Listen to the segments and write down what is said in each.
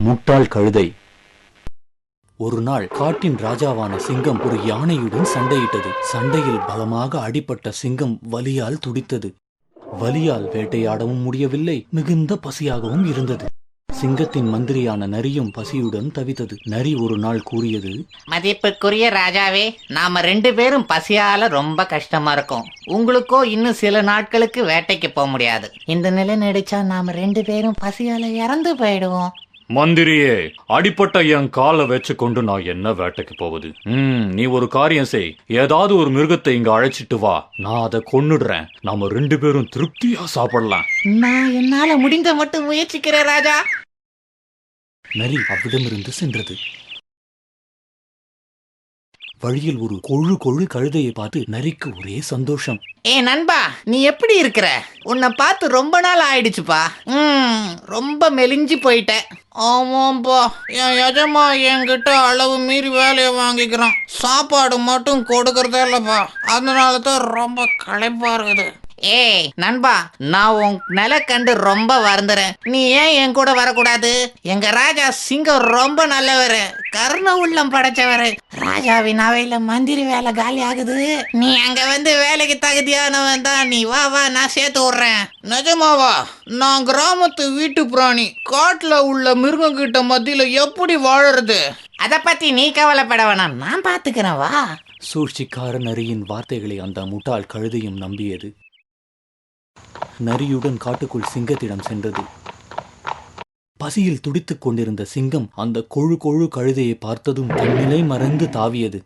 முட்டாள் கழுதை. ஒரு நாள் காட்டின் ராஜாவான சிங்கம் ஒரு யானையுடன் சண்டையிட்டது. சண்டையில் பலமாக அடிபட்ட சிங்கம் வலியால் துடித்தது. வலியால் வேட்டையாடவும் முடியவில்லை, மிகுந்த பசியாகவும் இருந்தது. சிங்கத்தின் மந்திரியான நரியும் பசியுடன் தவித்தது. நரி ஒரு நாள் கூறியது, மதிப்புக்குரிய ராஜாவே, நாம 2 பேரும் பசியால ரொம்ப கஷ்டமா இருக்கோம். உங்களுக்கோ இன்னும் சில நாட்களுக்கு வேட்டைக்கு போக முடியாது. இந்த நிலை நடிச்சா நாம 2 பேரும் பசியால இறந்து போயிடுவோம். மந்திரியே, அடிப்பட்ட என் காலை வச்சு கொண்டு நான் என்ன வேட்டைக்கு போவது? நீ ஒரு காரியம் செய், ஏதாவது ஒரு மிருகத்தை இங்க அழைச்சிட்டு வா, நான் அதை கொன்னுடுறேன். நாம 2 பேரும் திருப்தியா சாப்பிடலாம். நான் என்னால முடிந்த மட்டும் முயற்சிக்கிறேன் ராஜா. நரி அவ்விடமிருந்து சென்றது. வழியில் ஒரு கொழு கொழு கழுதையை பார்த்து நரிக்கு ஒரே சந்தோஷம். நண்பா, நீ எப்படி இருக்கிற? உன்னை பார்த்து ரொம்ப நாள் ஆயிடுச்சுப்பா. ரொம்ப மெலிஞ்சு போயிட்ட. ஆமாப்பா, என் எஜமா என்கிட்ட அளவு மீறி வேலையை வாங்கிக்கிறான். சாப்பாடு மட்டும் கொடுக்கறதே இல்லப்பா, அதனால தான் ரொம்ப களைப்பா இருக்குது. நண்பா, நான் உன் நிலை கண்டு ரொம்ப வருந்துறேன். நீ ஏன் என் கூட வரக்கூடாது? எங்க ராஜா சிங்கம் ரொம்ப நல்லவரு, கருண உள்ளம் படைச்சவரு. ராஜாவின் அவையில மந்திரி வேலை காலி ஆகுது. நீ அங்க வந்து வேலைக்கு தகுதியானவன் தான். நீ வா வா, நான் சேர்த்து விடுறேன். நிஜமாவா? நான் கிராமத்து வீட்டு பிராணி, காட்டுல உள்ள மிருகம் கிட்ட மத்தியில எப்படி வாழறது? அத பத்தி நீ கவலைப்பட வேணாம், நான் பாத்துக்கிறேன், வா. சூழ்ச்சிக்கார நரியின் வார்த்தைகளை அந்த முட்டாள் கழுதையும் நம்பியது. நரியுடன் காட்டுக்குள் சிங்கத்திடம் சென்றது. பசியில் துடித்துக் கொண்டிருந்த சிங்கம் அந்த கொழு கொழு கழுதையை பார்த்ததும் தன்னிலை மறந்து தாவியது.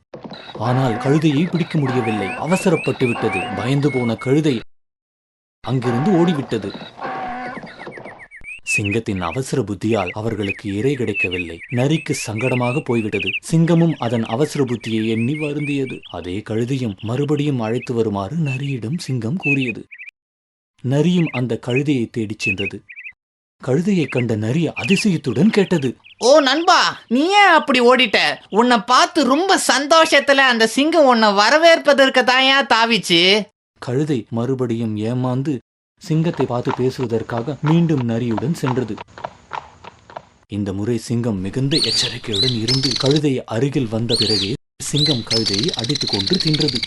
ஆனால் கழுதையை பிடிக்க முடியவில்லை, அவசரப்பட்டு விட்டது. பயந்து போன கழுதை அங்கிருந்து ஓடிவிட்டது. சிங்கத்தின் அவசர புத்தியால் அவர்களுக்கு இரை கிடைக்கவில்லை. நரிக்கு சங்கடமாக போய்விட்டது. சிங்கமும் அதன் அவசர புத்தியை எண்ணி வருந்தியது. அதே கழுதையும் மறுபடியும் அழைத்து வருமாறு நரியிடம் சிங்கம் கூறியது. நரியும் அந்த கழுதையை தேடிச் சென்றது. கழுதையை கண்ட நரி அதிசயத்துடன் கேட்டது, ஓ நண்பா, நீ ஏன் அப்படி ஓடிட்ட? உன்னை பார்த்து ரொம்ப சந்தோஷத்துல அந்த சிங்கம் உன்னை வரவேற்பதற்கு தாயா தாவிச்சு. கழுதை மறுபடியும் ஏமாந்து சிங்கத்தை பார்த்து பேசுவதற்காக மீண்டும் நரியுடன் சென்றது. இந்த முறை சிங்கம் மிகுந்த எச்சரிக்கையுடன் இருந்து கழுதை அருகில் வந்த பிறகே சிங்கம் கழுதையை அடித்துக் கொண்டு தின்றது.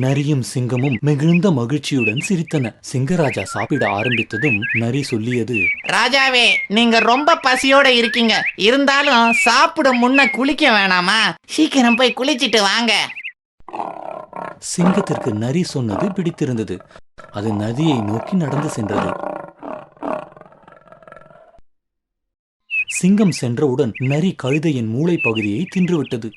நரியும் சிங்கமும் மிகுந்த மகிழ்ச்சியுடன் சிரித்தன. சிங்கராஜா சாப்பிட ஆரம்பித்ததும் நரி சொல்லியது, ராஜாவே, நீங்க ரொம்ப பசியோட இருக்கீங்க. இருந்தாலும் சாப்பிட முன்ன குளிக்க வேணாமா? சீக்கிரம் போய் குளிச்சிட்டு வாங்க. சிங்கத்திற்கு நரி சொன்னது பிடித்திருந்தது. அது நதியை நோக்கி நடந்து சென்றது. சிங்கம் சென்றவுடன் நரி கழுதையின் மூளை பகுதியை தின்றுவிட்டது.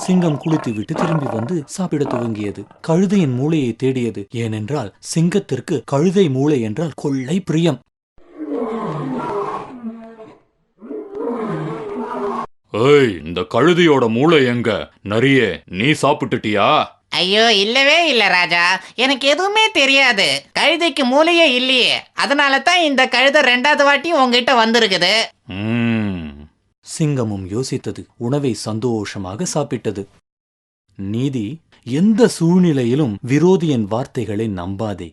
சிங்கம் குளித்துவிட்டு திரும்பி வந்து சாப்பிட துவங்கியது. கழுதையின் மூளையை தேடியது. ஏனென்றால் சிங்கத்திற்கு கழுதை மூளை என்றால் கொள்ளை பிரியம். இந்த கழுதையோட மூளை எங்க? நரியே, நீ சாப்பிட்டுட்டியா? ஐயோ, இல்லவே இல்ல ராஜா, எனக்கு எதுவுமே தெரியாது. கழுதைக்கு மூளையே இல்லையே, அதனால தான் இந்த கழுதை 2வது வாட்டி உங்ககிட்ட வந்திருக்குது. சிங்கமும் யோசித்தது. உணவை சந்தோஷமாக சாப்பிட்டது. நீதி: எந்த சூழ்நிலையிலும் விரோதியின் வார்த்தைகளை நம்பாதே.